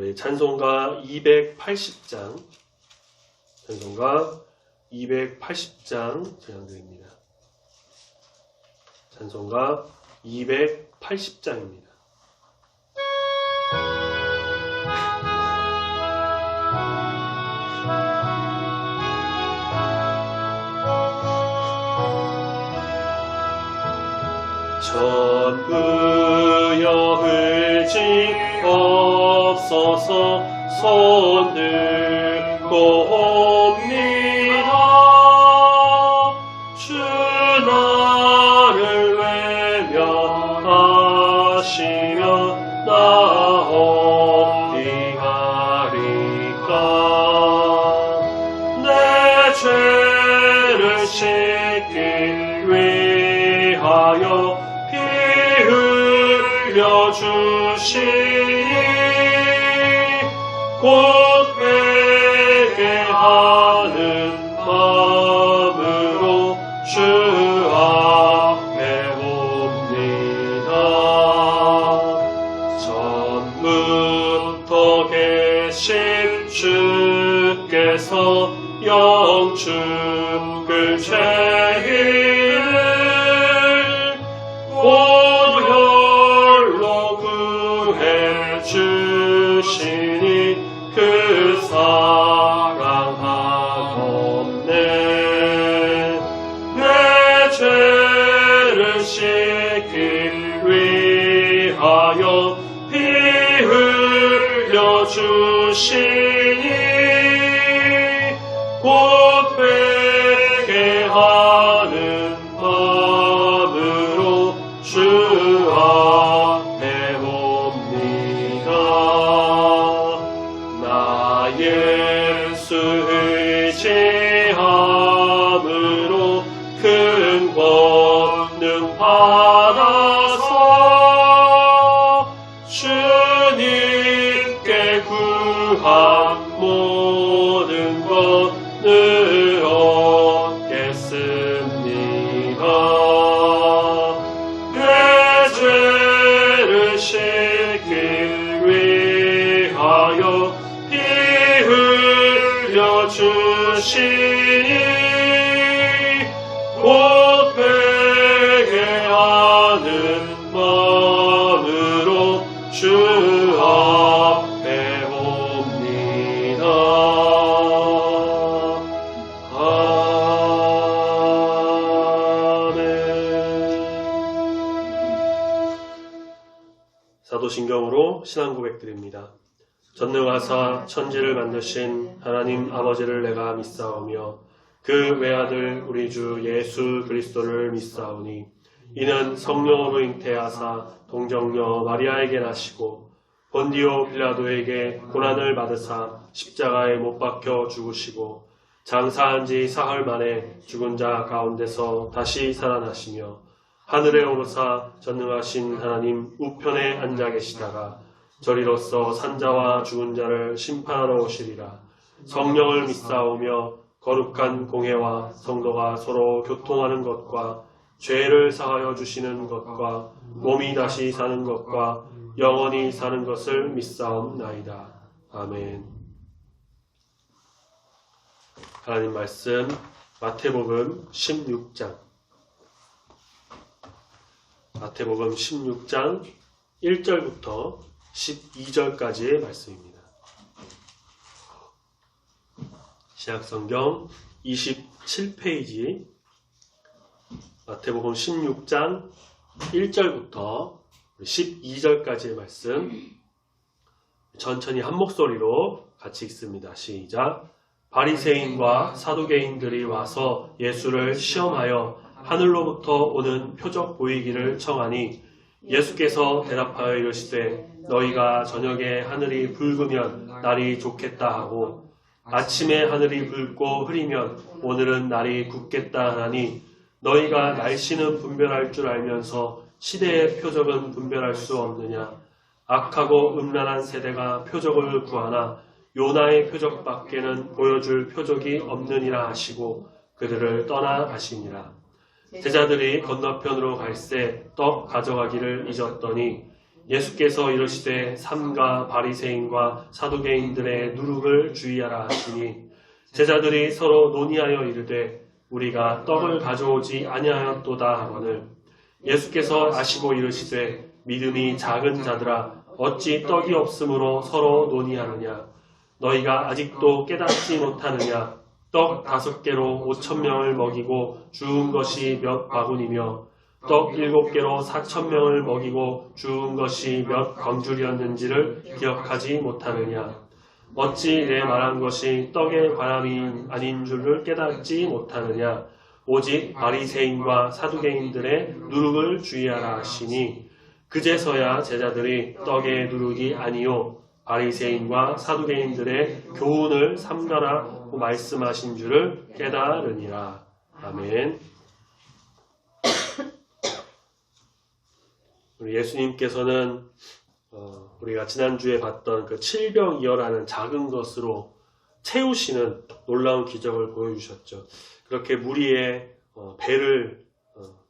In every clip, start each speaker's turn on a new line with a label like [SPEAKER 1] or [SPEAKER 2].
[SPEAKER 1] 우리 찬송가 280장, 찬송가 280장 찬양드립니다. 찬송가 280장입니다. 전부여 흘지없어서 손 들고 옵니다. 주 나를 외면하시며 나 어디하리까. 내 죄를 씻기 위하여 피 흘려 주시니 곧 회개하는 마음으로 주 앞에 옵니다. 전부터 계신 주께서 영축을 죄인을 보혈로 구해 주시니 그 사랑하옵네. 내 죄를 씻기 위하여 피 흘려 주시니 곧 회개하는 마음으로 주 앞에 옵니다. 나 예수 의지함으로 큰 권능 받아서 주님께 구한 모든 것을 얻겠습니다. 내 죄를 씻기 위하여 피 흘려 주시니 곧 회개하는 마음으로 주 앞에 옵니다. 아멘. 사도신경으로 신앙 고백드립니다. 전능하사 천지를 만드신 하나님 아버지를 내가 믿사오며 그 외아들 우리 주 예수 그리스도를 믿사오니 이는 성령으로 잉태하사 동정녀 마리아에게 나시고 본디오 빌라도에게 고난을 받으사 십자가에 못 박혀 죽으시고 장사한 지 사흘 만에 죽은 자 가운데서 다시 살아나시며 하늘에 오르사 전능하신 하나님 우편에 앉아 계시다가 저리로서 산자와 죽은 자를 심판하러 오시리라. 성령을 믿사오며 거룩한 공회와 성도가 서로 교통하는 것과 죄를 사하여 주시는 것과 몸이 다시 사는 것과 영원히 사는 것을 믿사옵나이다. 아멘. 하나님 말씀 마태복음 16장 마태복음 16장 1절부터 12절까지의 말씀입니다. 신약성경 27페이지 마태복음 16장 1절부터 12절까지의 말씀 천천히 한 목소리로 같이 읽습니다. 시작. 바리새인과 사두개인들이 와서 예수를 시험하여 하늘로부터 오는 표적 보이기를 청하니 예수께서 대답하여 이르시되 너희가 저녁에 하늘이 붉으면 날이 좋겠다 하고 아침에 하늘이 붉고 흐리면 오늘은 날이 굳겠다 하니 너희가 날씨는 분별할 줄 알면서 시대의 표적은 분별할 수 없느냐. 악하고 음란한 세대가 표적을 구하나 요나의 표적밖에는 보여줄 표적이 없느니라 하시고 그들을 떠나 가시니라. 제자들이 건너편으로 갈새 떡 가져가기를 잊었더니 예수께서 이르시되 삼가 바리새인과 사두개인들의 누룩을 주의하라 하시니 제자들이 서로 논의하여 이르되 우리가 떡을 가져오지 아니하였도다 하거늘 예수께서 아시고 이르시되 믿음이 작은 자들아 어찌 떡이 없으므로 서로 논의하느냐 너희가 아직도 깨닫지 못하느냐 떡 5개로 5,000명을 먹이고 주운 것이 몇 바구니며 떡 7개로 4,000명을 먹이고 주운 것이 몇 광줄이었는지를 기억하지 못하느냐 어찌 내 말한 것이 떡의 관함이 아닌 줄을 깨닫지 못하느냐 오직 바리새인과 사두개인들의 누룩을 주의하라 하시니 그제서야 제자들이 떡의 누룩이 아니요 바리새인과 사두개인들의 교훈을 삼가라고 말씀하신 줄을 깨달으니라. 아멘. 우리 예수님께서는 우리가 지난주에 봤던 그 칠병이어라는 작은 것으로 채우시는 놀라운 기적을 보여주셨죠. 그렇게 무리의 배를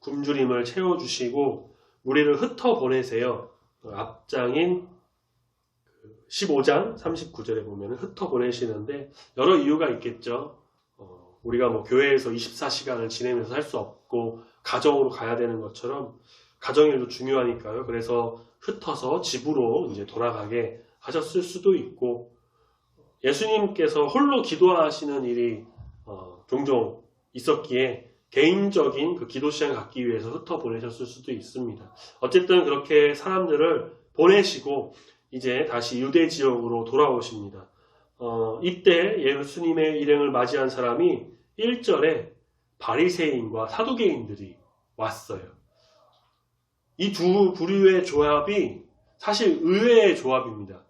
[SPEAKER 1] 굶주림을 채워주시고 무리를 흩어보내세요. 앞장인 15장 39절에 보면 흩어보내시는데 여러 이유가 있겠죠. 우리가 뭐 교회에서 24시간을 지내면서 할 수 없고 가정으로 가야 되는 것처럼 가정일도 중요하니까요. 그래서 흩어서 집으로 이제 돌아가게 하셨을 수도 있고 예수님께서 홀로 기도하시는 일이 종종 있었기에 개인적인 그 기도 시간을 갖기 위해서 흩어보내셨을 수도 있습니다. 어쨌든 그렇게 사람들을 보내시고 이제 다시 유대 지역으로 돌아오십니다. 이때 예수님의 일행을 맞이한 사람이 1절에 바리새인과 사두개인들이 왔어요. 이 두 부류의 조합이 사실 의외의 조합입니다.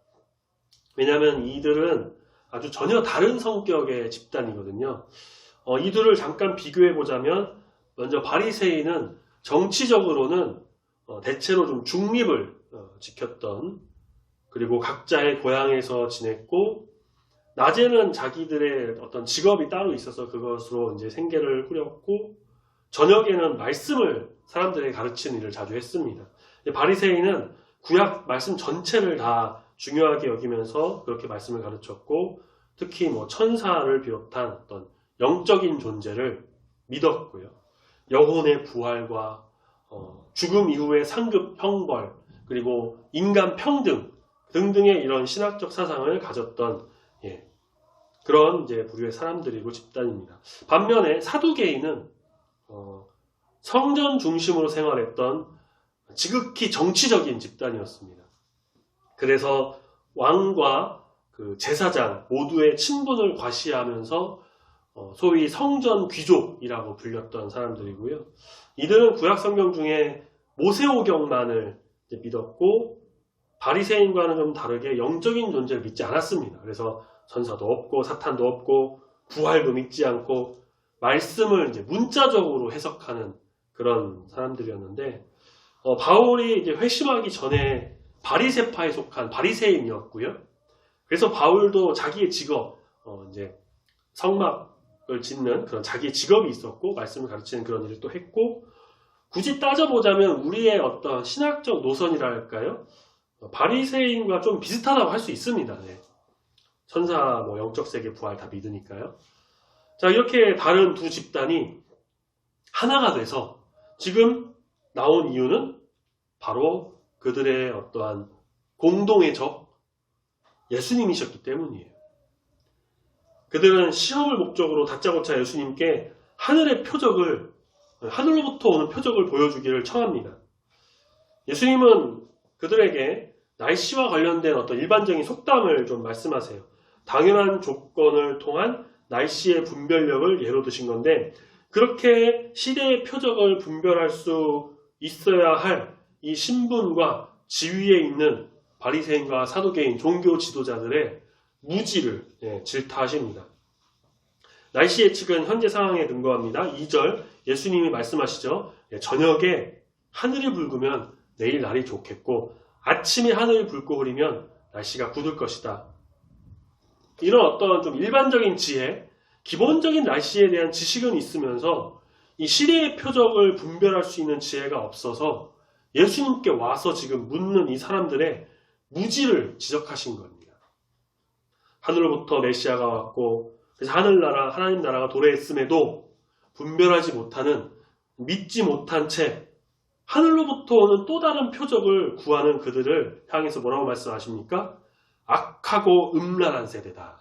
[SPEAKER 1] 왜냐하면 이들은 아주 전혀 다른 성격의 집단이거든요. 이들을 잠깐 비교해 보자면 먼저 바리새인은 정치적으로는 대체로 좀 중립을 지켰던 그리고 각자의 고향에서 지냈고 낮에는 자기들의 어떤 직업이 따로 있어서 그것으로 이제 생계를 꾸렸고 저녁에는 말씀을 사람들에게 가르치는 일을 자주 했습니다. 바리새인은 구약 말씀 전체를 다 중요하게 여기면서 그렇게 말씀을 가르쳤고 특히 뭐 천사를 비롯한 어떤 영적인 존재를 믿었고요. 영혼의 부활과 죽음 이후의 상급 형벌 그리고 인간 평등 등등의 이런 신학적 사상을 가졌던 그런 이제 부류의 사람들이고 집단입니다. 반면에 사두개인은 성전 중심으로 생활했던 지극히 정치적인 집단이었습니다. 그래서 왕과 그 제사장 모두의 친분을 과시하면서 소위 성전 귀족이라고 불렸던 사람들이고요. 이들은 구약 성경 중에 모세오경만을 믿었고 바리새인과는 좀 다르게 영적인 존재를 믿지 않았습니다. 그래서 천사도 없고 사탄도 없고 부활도 믿지 않고 말씀을 이제 문자적으로 해석하는 그런 사람들이었는데 바울이 이제 회심하기 전에 바리새파에 속한 바리새인이었고요. 그래서 바울도 자기의 직업 이제 성막을 짓는 그런 자기의 직업이 있었고 말씀을 가르치는 그런 일을 또 했고 굳이 따져보자면 우리의 어떤 신학적 노선이랄까요? 바리새인과 좀 비슷하다고 할 수 있습니다. 천사, 뭐 영적 세계 부활 다 믿으니까요. 자, 이렇게 다른 두 집단이 하나가 돼서 지금 나온 이유는 바로 그들의 어떠한 공동의 적 예수님이셨기 때문이에요. 그들은 시험을 목적으로 다짜고짜 예수님께 하늘로부터 오는 표적을 보여주기를 청합니다. 예수님은 그들에게 날씨와 관련된 어떤 일반적인 속담을 좀 말씀하세요. 당연한 조건을 통한 날씨의 분별력을 예로 드신 건데 그렇게 시대의 표적을 분별할 수 있어야 할 이 신분과 지위에 있는 바리새인과 사두개인 종교 지도자들의 무지를 질타하십니다. 날씨 예측은 현재 상황에 근거합니다. 2절 예수님이 말씀하시죠. 저녁에 하늘이 붉으면 내일 날이 좋겠고 아침에 하늘이 붉고 흐리면 날씨가 굳을 것이다. 이런 어떤 좀 일반적인 지혜, 기본적인 날씨에 대한 지식은 있으면서 이 시대의 표적을 분별할 수 있는 지혜가 없어서 예수님께 와서 지금 묻는 이 사람들의 무지를 지적하신 겁니다. 하늘로부터 메시아가 왔고 그래서 하늘나라 하나님 나라가 도래했음에도 분별하지 못하는 믿지 못한 채 하늘로부터 오는 또 다른 표적을 구하는 그들을 향해서 뭐라고 말씀하십니까? 악하고 음란한 세대다.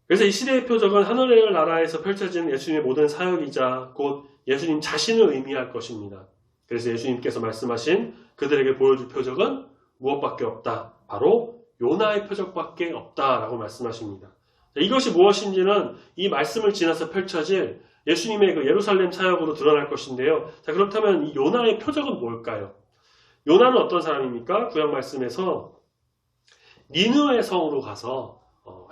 [SPEAKER 1] 그래서 이 시대의 표적은 하늘의 나라에서 펼쳐지는 예수님의 모든 사역이자 곧 예수님 자신을 의미할 것입니다. 그래서 예수님께서 말씀하신 그들에게 보여줄 표적은 무엇밖에 없다. 바로 요나의 표적밖에 없다라고 말씀하십니다. 이것이 무엇인지는 이 말씀을 지나서 펼쳐질 예수님의 그 예루살렘 사역으로 드러날 것인데요. 자, 그렇다면 이 요나의 표적은 뭘까요? 요나는 어떤 사람입니까? 구약 말씀에서 니느웨 성으로 가서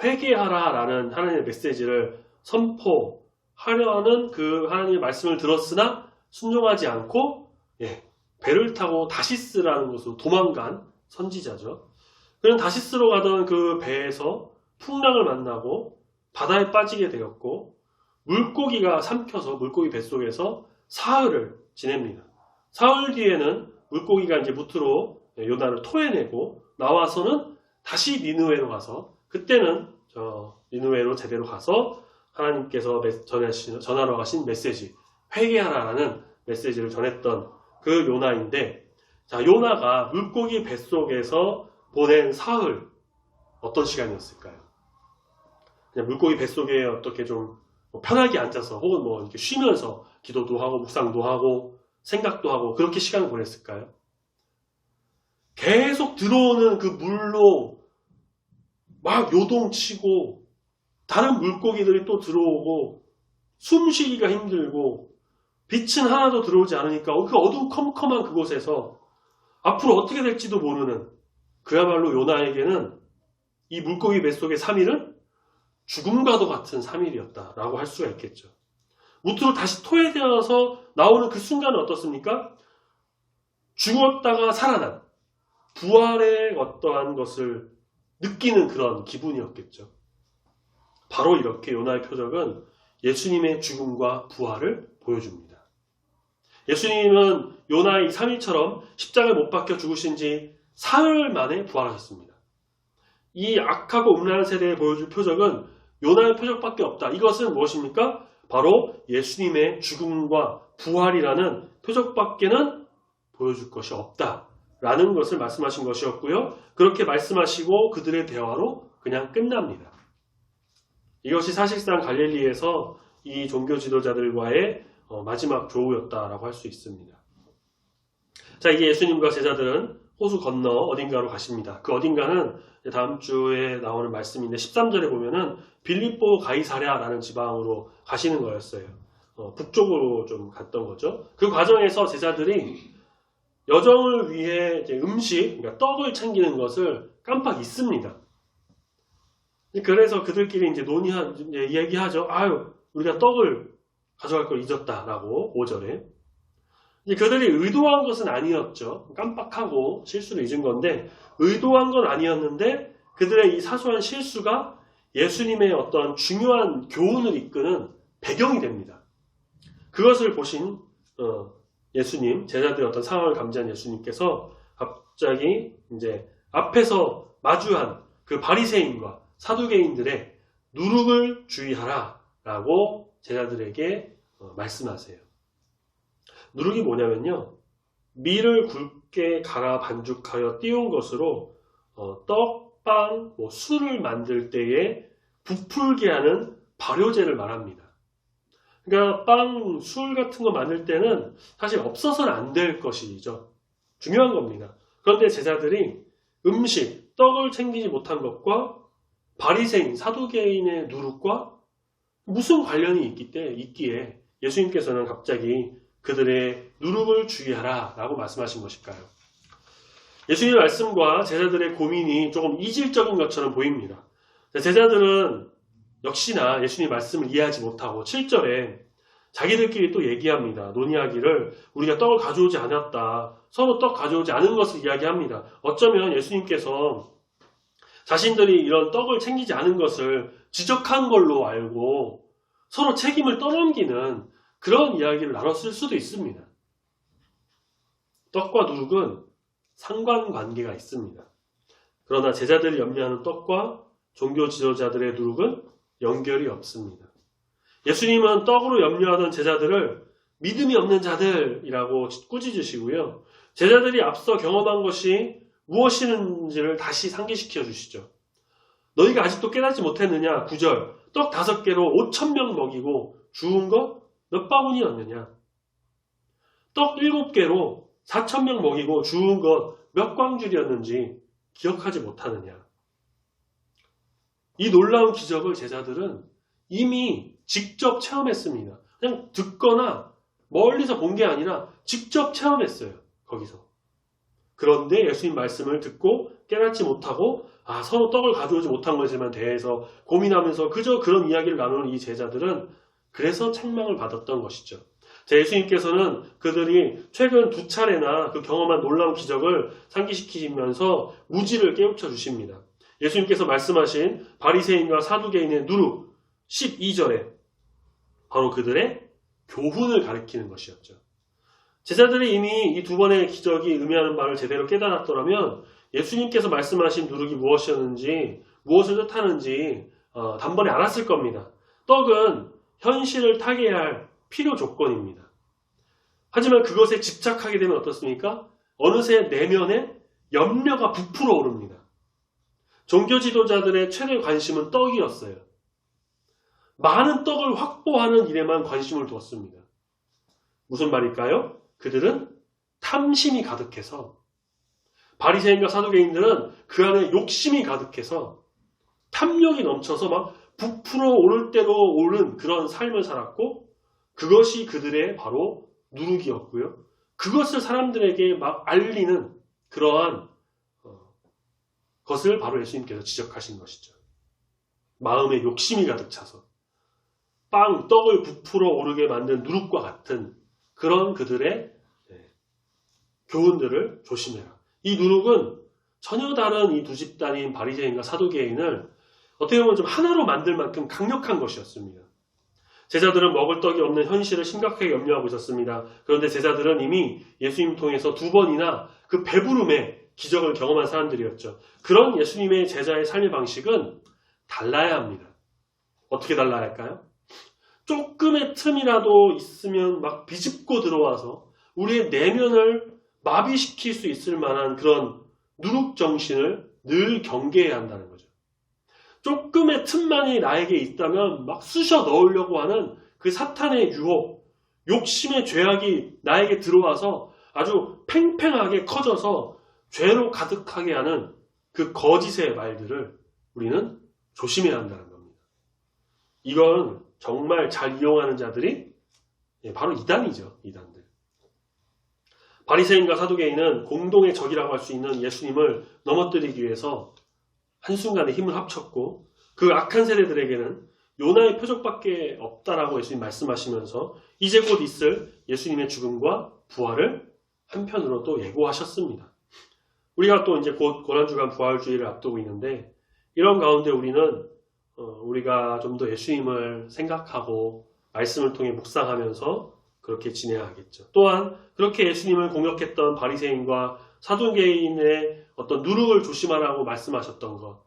[SPEAKER 1] 회개하라라는 하나님의 메시지를 선포하려는 그 하나님의 말씀을 들었으나 순종하지 않고 배를 타고 다시스라는 곳으로 도망간 선지자죠. 그는 다시스로 가던 그 배에서 풍랑을 만나고 바다에 빠지게 되었고 물고기가 삼켜서 물고기 뱃속에서 사흘을 지냅니다. 사흘 뒤에는 물고기가 이제 무트로 요나를 토해내고 나와서는 다시 니느웨로 가서 그때는 니느웨로 제대로 가서 하나님께서 전하러 가신 메시지 회개하라라는 메시지를 전했던 그 요나인데, 자, 요나가 물고기 뱃속에서 보낸 사흘 어떤 시간이었을까요? 그냥 물고기 뱃속에 어떻게 좀 편하게 앉아서 혹은 뭐 이렇게 쉬면서 기도도 하고 묵상도 하고 생각도 하고 그렇게 시간을 보냈을까요? 계속 들어오는 그 물로 막 요동치고 다른 물고기들이 또 들어오고 숨쉬기가 힘들고 빛은 하나도 들어오지 않으니까 그 어두컴컴한 그곳에서 앞으로 어떻게 될지도 모르는 그야말로 요나에게는 이 물고기 뱃속의 3일은 죽음과도 같은 3일이었다라고 할 수가 있겠죠. 무트로 다시 토해되어서 나오는 그 순간은 어떻습니까? 죽었다가 살아난 부활의 어떠한 것을 느끼는 그런 기분이었겠죠. 바로 이렇게 요나의 표적은 예수님의 죽음과 부활을 보여줍니다. 예수님은 요나의 3일처럼 십자가에 못 박혀 죽으신 지 사흘 만에 부활하셨습니다. 이 악하고 음란한 세대에 보여줄 표적은 요나의 표적밖에 없다. 이것은 무엇입니까? 바로 예수님의 죽음과 부활이라는 표적밖에는 보여줄 것이 없다라는 것을 말씀하신 것이었고요. 그렇게 말씀하시고 그들의 대화로 그냥 끝납니다. 이것이 사실상 갈릴리에서 이 종교 지도자들과의 마지막 조우였다라고 할 수 있습니다. 자, 이제 예수님과 제자들은 호수 건너 어딘가로 가십니다. 그 어딘가는 다음 주에 나오는 말씀인데 13절에 보면은 빌립보 가이사랴라는 지방으로 가시는 거였어요. 북쪽으로 좀 갔던 거죠. 그 과정에서 제자들이 여정을 위해 이제 음식, 그러니까 떡을 챙기는 것을 깜빡 잊습니다. 그래서 그들끼리 이제 얘기하죠. 아유, 우리가 떡을 가져갈 걸 잊었다라고 5절에. 그들이 의도한 것은 아니었죠. 깜빡하고 실수를 잊은 건데 의도한 건 아니었는데 그들의 이 사소한 실수가 예수님의 어떤 중요한 교훈을 이끄는 배경이 됩니다. 그것을 보신 예수님, 제자들의 어떤 상황을 감지한 예수님께서 갑자기 이제 앞에서 마주한 그 바리새인과 사두개인들의 누룩을 주의하라 라고 제자들에게 말씀하세요. 누룩이 뭐냐면요, 밀을 굵게 갈아 반죽하여 띄운 것으로 떡, 빵, 술을 만들 때에 부풀게 하는 발효제를 말합니다. 그러니까 빵, 술 같은 거 만들 때는 사실 없어서는 안 될 것이죠. 중요한 겁니다. 그런데 제자들이 음식, 떡을 챙기지 못한 것과 바리새인, 사두개인의 누룩과 무슨 관련이 있기에 예수님께서는 갑자기 그들의 누룩을 주의하라 라고 말씀하신 것일까요? 예수님의 말씀과 제자들의 고민이 조금 이질적인 것처럼 보입니다. 제자들은 역시나 예수님의 말씀을 이해하지 못하고 7절에 자기들끼리 또 얘기합니다. 논의하기를 우리가 떡을 가져오지 않았다. 서로 떡 가져오지 않은 것을 이야기합니다. 어쩌면 예수님께서 자신들이 이런 떡을 챙기지 않은 것을 지적한 걸로 알고 서로 책임을 떠넘기는 그런 이야기를 나눴을 수도 있습니다. 떡과 누룩은 상관관계가 있습니다. 그러나 제자들이 염려하는 떡과 종교 지도자들의 누룩은 연결이 없습니다. 예수님은 떡으로 염려하던 제자들을 믿음이 없는 자들이라고 꾸짖으시고요. 제자들이 앞서 경험한 것이 무엇이는지를 다시 상기시켜 주시죠. 너희가 아직도 깨닫지 못했느냐? 9절. 떡 5개로 5,000명 먹이고 주운 것 몇 바구니였느냐? 떡 7개로 4,000명 먹이고 주운 것 몇 광줄이었는지 기억하지 못하느냐? 이 놀라운 기적을 제자들은 이미 직접 체험했습니다. 그냥 듣거나 멀리서 본 게 아니라 직접 체험했어요. 거기서. 그런데 예수님 말씀을 듣고 깨닫지 못하고 서로 떡을 가져오지 못한 것에만 대해서 고민하면서 그저 그런 이야기를 나누는 이 제자들은 그래서 책망을 받았던 것이죠. 예수님께서는 그들이 최근 2차례나 그 경험한 놀라운 기적을 상기시키면서 무지를 깨우쳐 주십니다. 예수님께서 말씀하신 바리새인과 사두개인의 누룩 12절에 바로 그들의 교훈을 가리키는 것이었죠. 제자들이 이미 이 2번의 기적이 의미하는 바를 제대로 깨달았더라면 예수님께서 말씀하신 누룩이 무엇이었는지, 무엇을 뜻하는지 단번에 알았을 겁니다. 떡은 현실을 타개할 필요 조건입니다. 하지만 그것에 집착하게 되면 어떻습니까? 어느새 내면에 염려가 부풀어 오릅니다. 종교 지도자들의 최대 관심은 떡이었어요. 많은 떡을 확보하는 일에만 관심을 두었습니다. 무슨 말일까요? 그들은 탐심이 가득해서, 바리새인과 사두개인들은 그 안에 욕심이 가득해서 탐욕이 넘쳐서 막 부풀어 오를 대로 오른 그런 삶을 살았고, 그것이 그들의 바로 누룩이었고요. 그것을 사람들에게 막 알리는 그러한 것을 바로 예수님께서 지적하신 것이죠. 마음에 욕심이 가득 차서 떡을 부풀어 오르게 만든 누룩과 같은 그런 그들의 교훈들을 조심해라. 이 누룩은 전혀 다른 이 두 집단인 바리새인과 사두개인을 어떻게 보면 좀 하나로 만들 만큼 강력한 것이었습니다. 제자들은 먹을 떡이 없는 현실을 심각하게 염려하고 있었습니다. 그런데 제자들은 이미 예수님 통해서 2번이나 그 배부름의 기적을 경험한 사람들이었죠. 그런 예수님의 제자의 삶의 방식은 달라야 합니다. 어떻게 달라야 할까요? 조금의 틈이라도 있으면 막 비집고 들어와서 우리의 내면을 마비시킬 수 있을 만한 그런 누룩 정신을 늘 경계해야 한다는 거죠. 조금의 틈만이 나에게 있다면 막 쑤셔 넣으려고 하는 그 사탄의 유혹, 욕심의 죄악이 나에게 들어와서 아주 팽팽하게 커져서 죄로 가득하게 하는 그 거짓의 말들을 우리는 조심해야 한다는 겁니다. 이건 정말 잘 이용하는 자들이 바로 이단이죠. 이단들. 바리새인과 사두개인은 공동의 적이라고 할 수 있는 예수님을 넘어뜨리기 위해서 한순간에 힘을 합쳤고, 그 악한 세대들에게는 요나의 표적밖에 없다라고 예수님 말씀하시면서 이제 곧 있을 예수님의 죽음과 부활을 한편으로 또 예고하셨습니다. 우리가 또 이제 곧 고난주간 부활주의를 앞두고 있는데, 이런 가운데 우리가 좀 더 예수님을 생각하고 말씀을 통해 묵상하면서 그렇게 지내야겠죠. 또한 그렇게 예수님을 공격했던 바리새인과 사두개인의 어떤 누룩을 조심하라고 말씀하셨던 것,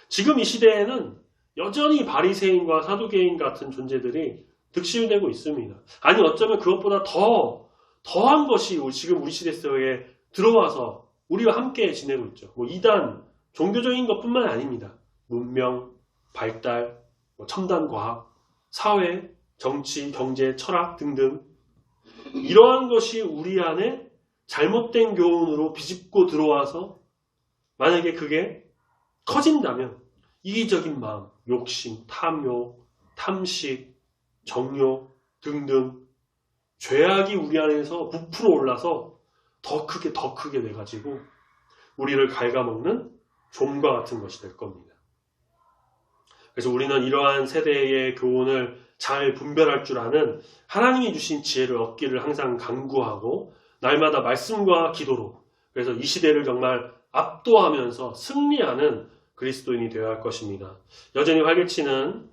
[SPEAKER 1] 지금 이 시대에는 여전히 바리새인과 사두개인 같은 존재들이 득실되고 있습니다. 아니 어쩌면 그것보다 더한 것이 지금 우리 시대 속에 들어와서 우리와 함께 지내고 있죠. 이단, 종교적인 것뿐만 아닙니다. 문명, 발달, 첨단 과학, 사회, 정치, 경제, 철학 등등, 이러한 것이 우리 안에 잘못된 교훈으로 비집고 들어와서 만약에 그게 커진다면 이기적인 마음, 욕심, 탐욕, 탐식, 정욕 등등 죄악이 우리 안에서 부풀어 올라서 더 크게 돼가지고 우리를 갉아먹는 좀과 같은 것이 될 겁니다. 그래서 우리는 이러한 세대의 교훈을 잘 분별할 줄 아는 하나님이 주신 지혜를 얻기를 항상 간구하고 날마다 말씀과 기도로, 그래서 이 시대를 정말 압도하면서 승리하는 그리스도인이 되어야 할 것입니다. 여전히 활개치는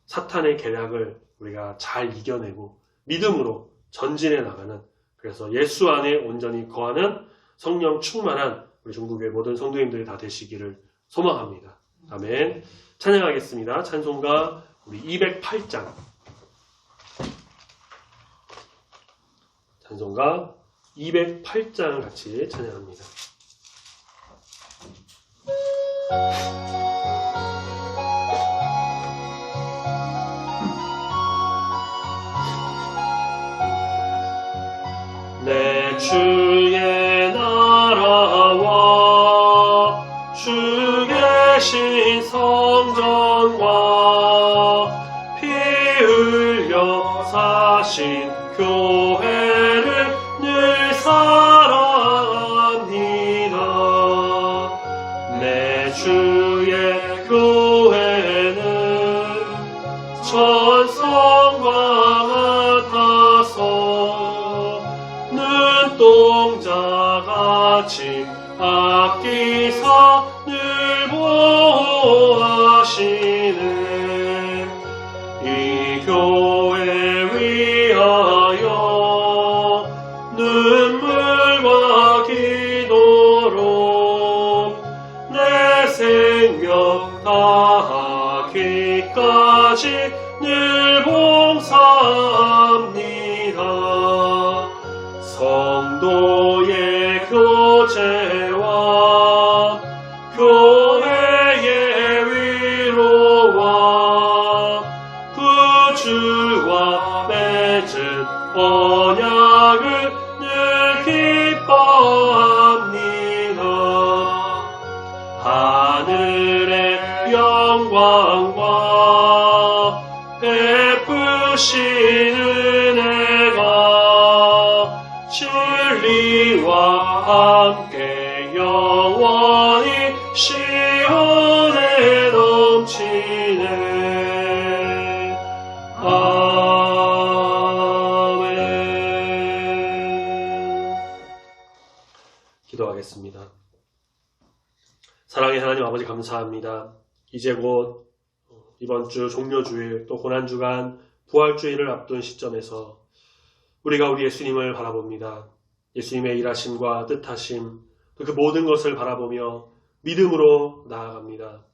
[SPEAKER 1] 사탄의 계략을 우리가 잘 이겨내고 믿음으로 전진해 나가는, 그래서 예수 안에 온전히 거하는 성령 충만한 우리 중국의 모든 성도님들이 다 되시기를 소망합니다. 아멘. 찬양하겠습니다. 찬송가 우리 208장. 찬송가 208장을 같이 찬양합니다. 내 주의 나라와 주 계신 성전과 피 흘려 사신 교회를 늘 사랑합니다. 내 주의 교회는 천성과 같아서 눈동자같이 아끼사 늘 보호하시네. 이 교회 위하여 눈물과 기도로 내 생명 다하기까지 늘 봉사합니다. 성도의 교제와 교회의 위로와 구주와 맺은 언약을 늘 기뻐합니다. 하늘의 영광과 베푸신 은혜가 진리와 함께 영원히 시온에 넘치네. 아멘. 기도하겠습니다. 사랑의 하나님 아버지 감사합니다. 이제 곧 이번 주 종료주일 또 고난주간 부활주일을 앞둔 시점에서 우리가 우리 예수님을 바라봅니다. 예수님의 일하심과 뜻하심 그 모든 것을 바라보며 믿음으로 나아갑니다.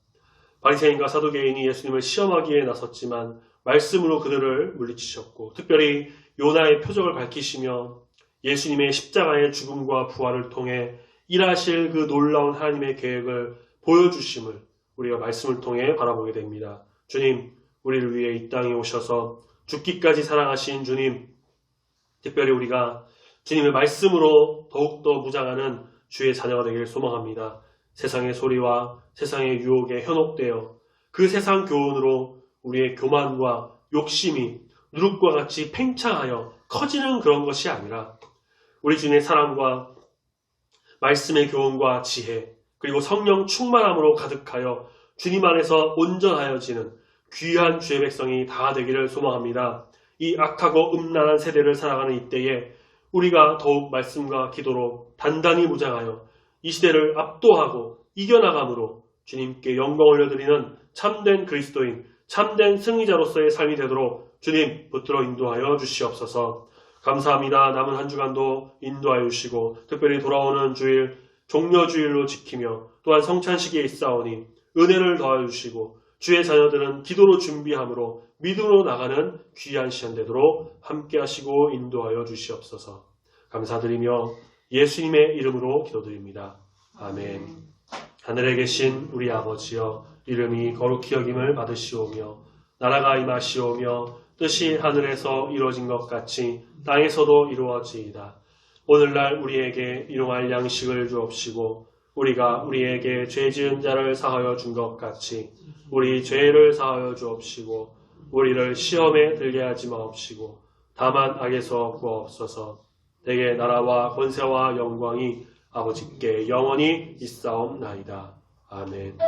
[SPEAKER 1] 바리새인과 사두개인이 예수님을 시험하기에 나섰지만 말씀으로 그들을 물리치셨고 특별히 요나의 표적을 밝히시며 예수님의 십자가의 죽음과 부활을 통해 일하실 그 놀라운 하나님의 계획을 보여주심을 우리가 말씀을 통해 바라보게 됩니다. 주님, 우리를 위해 이 땅에 오셔서 죽기까지 사랑하신 주님, 특별히 우리가 주님의 말씀으로 더욱더 무장하는 주의 자녀가 되기를 소망합니다. 세상의 소리와 세상의 유혹에 현혹되어 그 세상 교훈으로 우리의 교만과 욕심이 누룩과 같이 팽창하여 커지는 그런 것이 아니라 우리 주님의 사랑과 말씀의 교훈과 지혜 그리고 성령 충만함으로 가득하여 주님 안에서 온전하여지는 귀한 주의 백성이 다 되기를 소망합니다. 이 악하고 음란한 세대를 살아가는 이때에 우리가 더욱 말씀과 기도로 단단히 무장하여 이 시대를 압도하고 이겨나감으로 주님께 영광 올려드리는 참된 그리스도인, 참된 승리자로서의 삶이 되도록 주님 붙들어 인도하여 주시옵소서. 감사합니다. 남은 한 주간도 인도하여 주시고 특별히 돌아오는 주일 종려주일로 지키며 또한 성찬식에 있사오니 은혜를 더하여 주시고 주의 자녀들은 기도로 준비함으로 믿음으로 나가는 귀한 시간 되도록 함께 하시고 인도하여 주시옵소서. 감사드리며 예수님의 이름으로 기도드립니다. 아멘. 하늘에 계신 우리 아버지여, 이름이 거룩히 여김을 받으시오며 나라가 임하시오며 뜻이 하늘에서 이루어진 것 같이 땅에서도 이루어지이다. 오늘날 우리에게 일용할 양식을 주옵시고 우리가 우리에게 죄 지은 자를 사하여 준 것 같이 우리 죄를 사하여 주옵시고 우리를 시험에 들게 하지 마옵시고 다만 악에서 구하옵소서. 내게 나라와 권세와 영광이 아버지께 영원히 있사옵나이다. 아멘.